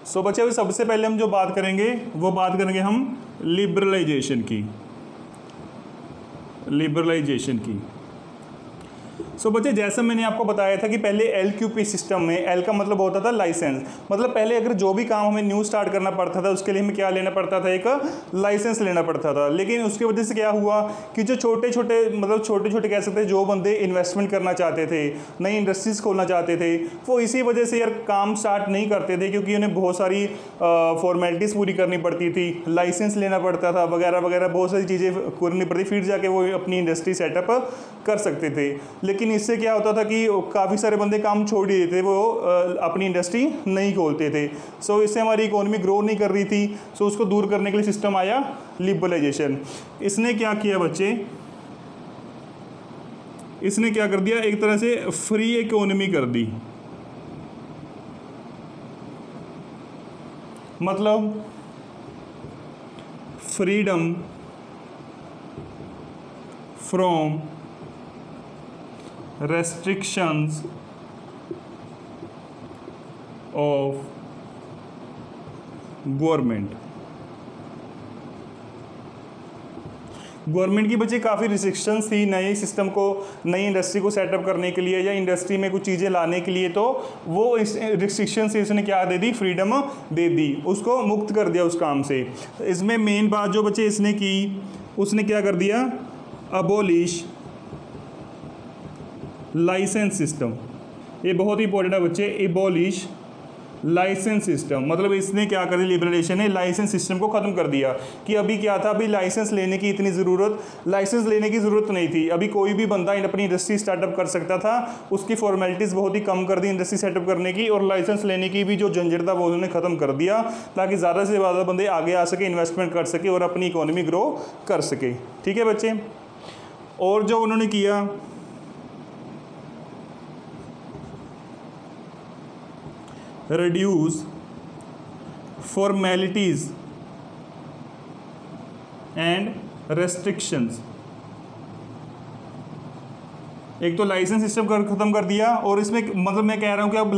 सो बच्चे अभी सबसे पहले हम जो बात करेंगे वो बात करेंगे हम लिबरलाइजेशन की। सो बच्चे जैसा मैंने आपको बताया था कि पहले LQP सिस्टम में L का मतलब होता था लाइसेंस, मतलब पहले अगर जो भी काम हमें न्यू स्टार्ट करना पड़ता था उसके लिए हमें क्या लेना पड़ता था, एक लाइसेंस लेना पड़ता था। लेकिन उसकी वजह से क्या हुआ कि जो छोटे छोटे कह सकते हैं जो बंदे इन्वेस्टमेंट करना चाहते थे, नई इंडस्ट्रीज खोलना चाहते थे, वो इसी वजह से यार काम स्टार्ट नहीं करते थे क्योंकि उन्हें बहुत सारी फॉर्मेलिटीज़ पूरी करनी पड़ती थी, लाइसेंस लेना पड़ता था वगैरह वगैरह, बहुत सारी चीज़ें करनी पड़ती, फिर जाके वो अपनी इंडस्ट्री सेटअप कर सकते थे। लेकिन इससे क्या होता था कि काफ़ी सारे बंदे काम छोड़ ही देते थे, वो अपनी इंडस्ट्री नहीं खोलते थे। सो इससे हमारी इकोनॉमी ग्रो नहीं कर रही थी। सो उसको दूर करने के लिए सिस्टम आया लिबरलाइजेशन। इसने क्या किया बच्चे, इसने क्या कर दिया, एक तरह से फ्री इकोनॉमी कर दी। मतलब freedom from restrictions of government की बच्चे काफ़ी रिस्ट्रिक्शंस थी नए सिस्टम को, नई इंडस्ट्री को सेटअप करने के लिए या इंडस्ट्री में कुछ चीज़ें लाने के लिए। तो वो इस रिस्ट्रिक्शन से इसने क्या दे दी, फ्रीडम दे दी, उसको मुक्त कर दिया उस काम से। इसमें मेन बात जो बच्चे इसने की, उसने क्या कर दिया, अबोलिश लाइसेंस सिस्टम। ये बहुत ही इंपॉर्टेंट है बच्चे, एबॉलिश लाइसेंस सिस्टम। मतलब इसने क्या कर दिया, लिबरलाइजेशन ने लाइसेंस सिस्टम को ख़त्म कर दिया। कि अभी क्या था, अभी लाइसेंस लेने की ज़रूरत नहीं थी। अभी कोई भी बंदा अपनी इंडस्ट्री स्टार्टअप कर सकता था, उसकी फॉर्मेलिटीज़ बहुत ही कम कर दी इंडस्ट्री सेटअप करने की, और लाइसेंस लेने की भी जो झंझट था वो उन्होंने ख़त्म कर दिया, ताकि ज़्यादा से ज़्यादा बंदे आगे आ सके, इन्वेस्टमेंट कर सके और अपनी इकोनॉमी ग्रो कर सके। ठीक है बच्चे। और जो उन्होंने किया, reduce formalities and restrictions। एक तो लाइसेंस सिस्टम ख़त्म कर दिया, और इसमें मतलब मैं कह रहा हूँ कि अब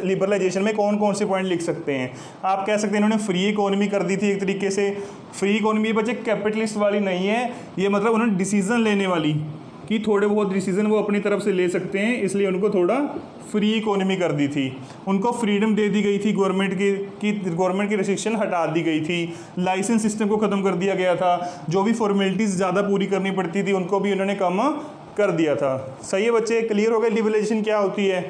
लिबरलाइजेशन में कौन कौन से पॉइंट लिख सकते हैं। आप कह सकते हैं इन्होंने फ्री इकोनॉमी कर दी थी एक तरीके से। फ्री इकोनॉमी बच्चे कैपिटलिस्ट वाली नहीं है, ये मतलब उन्होंने डिसीजन लेने वाली, कि थोड़े बहुत डिसीजन वो अपनी तरफ से ले सकते हैं, इसलिए उनको थोड़ा फ्री इकोनॉमी कर दी थी। उनको फ्रीडम दे दी गई थी गवर्नमेंट की रिस्ट्रिक्शन हटा दी गई थी। लाइसेंस सिस्टम को ख़त्म कर दिया गया था। जो भी फॉर्मेलिटीज़ ज़्यादा पूरी करनी पड़ती थी उनको भी उन्होंने कम कर दिया था। सही है बच्चे, क्लियर हो गया लिबरलाइजेशन क्या होती है।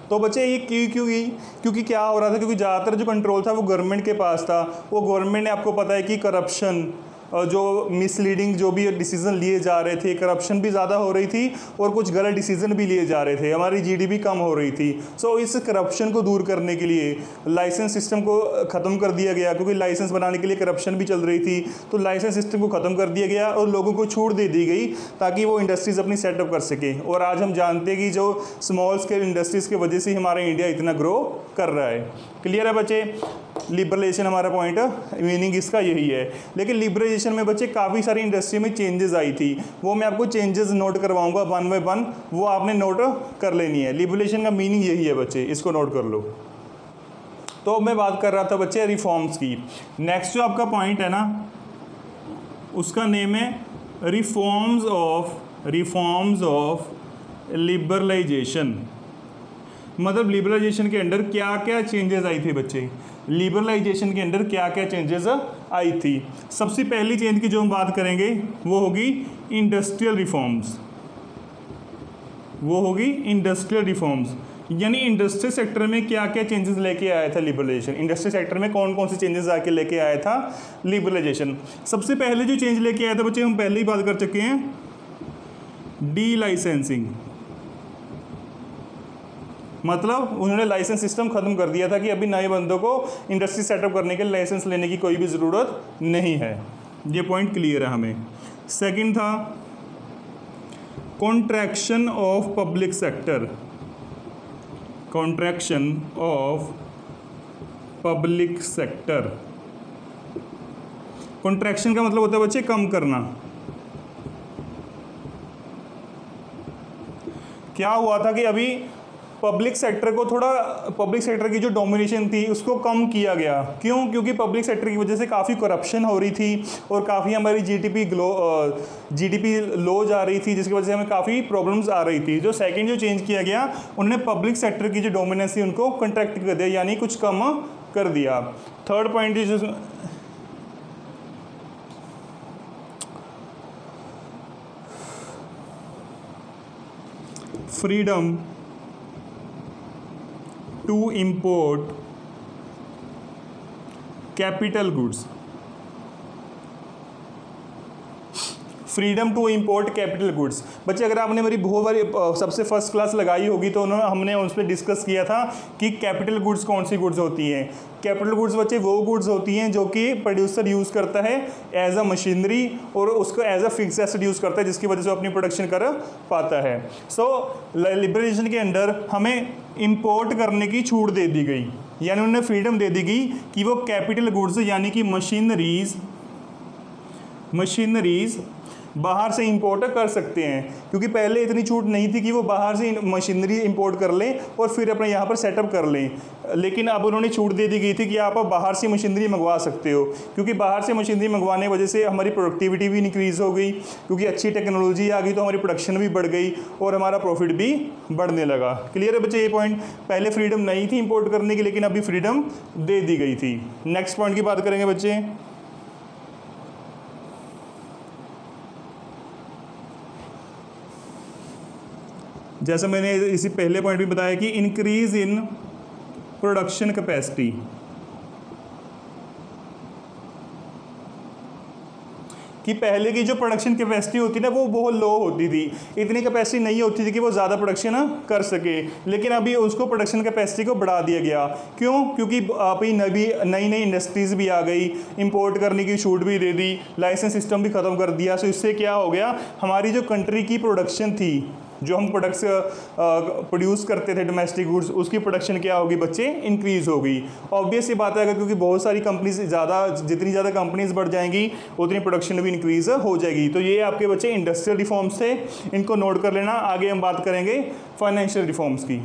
तो बच्चे ये क्योंकि क्या हो रहा था, क्योंकि ज़्यादातर जो कंट्रोल था वो गवर्नमेंट के पास था। वो गवर्नमेंट ने, आपको पता है कि करप्शन और जो मिसलीडिंग जो भी डिसीज़न लिए जा रहे थे, करप्शन भी ज़्यादा हो रही थी और कुछ गलत डिसीज़न भी लिए जा रहे थे, हमारी GDP कम हो रही थी। सो इस करप्शन को दूर करने के लिए लाइसेंस सिस्टम को ख़त्म कर दिया गया, क्योंकि लाइसेंस बनाने के लिए करप्शन भी चल रही थी। तो लाइसेंस सिस्टम को ख़त्म कर दिया गया और लोगों को छूट दे दी गई ताकि वो इंडस्ट्रीज़ अपनी सेटअप कर सके। और आज हम जानते हैं कि जो स्मॉल स्केल इंडस्ट्रीज़ की वजह से हमारा इंडिया इतना ग्रो कर रहा है। क्लियर है बच्चे, लिबरलाइजेशन हमारा पॉइंट, मीनिंग इसका यही है। लेकिन लिबरलाइजेशन में बच्चे काफ़ी सारी इंडस्ट्री में चेंजेस आई थी, वो मैं आपको चेंजेस नोट करवाऊंगा वन बाय वन, वो आपने नोट कर लेनी है। लिबरलाइजेशन का मीनिंग यही है बच्चे, इसको नोट कर लो। तो मैं बात कर रहा था बच्चे रिफॉर्म्स की। नेक्स्ट जो आपका पॉइंट है ना, उसका नेम है रिफॉर्म्स ऑफ लिबरलाइजेशन। मतलब लिबरलाइजेशन के अंदर क्या क्या चेंजेस आई थी बच्चे, लिबरलाइजेशन के अंदर क्या क्या चेंजेस आई थी। सबसे पहली चेंज की जो हम बात करेंगे वो होगी इंडस्ट्रियल रिफॉर्म्स, यानी इंडस्ट्री सेक्टर में क्या क्या चेंजेस लेके आया था लिबरलाइजेशन। इंडस्ट्री सेक्टर में कौन कौन से चेंजेस आके लेके आया था लिबरलाइजेशन। सबसे पहले जो चेंज लेके आया था बच्चे, हम पहले ही बात कर चुके हैं, डी लाइसेंसिंग। मतलब उन्होंने लाइसेंस सिस्टम ख़त्म कर दिया था कि अभी नए बंदों को इंडस्ट्री सेटअप करने के लिए लाइसेंस लेने की कोई भी ज़रूरत नहीं है। ये पॉइंट क्लियर है हमें। सेकंड था contraction of public sector. Contraction का मतलब होता है बच्चे कम करना। क्या हुआ था कि अभी पब्लिक सेक्टर को थोड़ा, पब्लिक सेक्टर की जो डोमिनेशन थी उसको कम किया गया। क्यों? क्योंकि पब्लिक सेक्टर की वजह से काफ़ी करप्शन हो रही थी और काफ़ी हमारी जीडीपी लो जा रही थी, जिसकी वजह से हमें काफ़ी प्रॉब्लम्स आ रही थी। जो सेकंड जो चेंज किया गया, उन्होंने पब्लिक सेक्टर की जो डोमिनेंस थी उनको कंट्रैक्ट कर दिया, यानी कुछ कम कर दिया। थर्ड पॉइंट जो freedom to import capital goods, freedom to import capital goods. बच्चे अगर आपने मेरी बहुत बारी सबसे फर्स्ट क्लास लगाई होगी तो हमने उस पर डिस्कस किया था कि कैपिटल गुड्स कौन सी गुड्स होती हैं। कैपिटल गुड्स बच्चे वो गुड्स होती हैं जो कि प्रोड्यूसर यूज़ करता है एज अ मशीनरी और उसको as a fix asset use करता है, जिसकी वजह से वो अपनी प्रोडक्शन कर पाता है। सो लिबरलाइजेशन के अंडर हमें इंपोर्ट करने की छूट दे दी गई, यानी उन्होंने फ्रीडम दे दी गई कि वो कैपिटल गुड्स यानी कि मशीनरीज बाहर से इंपोर्ट कर सकते हैं, क्योंकि पहले इतनी छूट नहीं थी कि वो बाहर से मशीनरी इंपोर्ट कर लें और फिर अपने यहाँ पर सेटअप कर लें। लेकिन अब उन्होंने छूट दे दी गई थी कि आप बाहर से मशीनरी मंगवा सकते हो, क्योंकि बाहर से मशीनरी मंगवाने की वजह से हमारी प्रोडक्टिविटी भी इंक्रीज़ हो गई, क्योंकि अच्छी टेक्नोलॉजी आ गई तो हमारी प्रोडक्शन भी बढ़ गई और हमारा प्रॉफिट भी बढ़ने लगा। क्लियर है बच्चे ये पॉइंट? पहले फ्रीडम नहीं थी इंपोर्ट करने की, लेकिन अभी फ्रीडम दे दी गई थी। नेक्स्ट पॉइंट की बात करेंगे बच्चे। जैसा मैंने इसी पहले पॉइंट भी बताया कि इंक्रीज इन प्रोडक्शन कैपेसिटी, कि पहले की जो प्रोडक्शन कैपेसिटी होती ना वो बहुत लो होती थी, इतनी कैपेसिटी नहीं होती थी कि वो ज़्यादा प्रोडक्शन कर सके, लेकिन अभी उसको प्रोडक्शन कैपेसिटी को बढ़ा दिया गया। क्यों? क्योंकि अभी नई नई इंडस्ट्रीज़ भी आ गई, इंपोर्ट करने की छूट भी दे दी, लाइसेंस सिस्टम भी ख़त्म कर दिया। सो इससे क्या हो गया, हमारी जो कंट्री की प्रोडक्शन थी, जो हम प्रोड्यूस करते थे डोमेस्टिक गुड्स, उसकी प्रोडक्शन क्या होगी बच्चे, इंक्रीज़ होगी। ऑब्वियस सी बात है, क्योंकि बहुत सारी कंपनीज जितनी ज़्यादा कंपनीज बढ़ जाएंगी उतनी प्रोडक्शन भी इंक्रीज़ हो जाएगी। तो ये आपके बच्चे इंडस्ट्रियल रिफॉर्म्स थे, इनको नोट कर लेना। आगे हम बात करेंगे फाइनेंशियल रिफॉर्म्स की।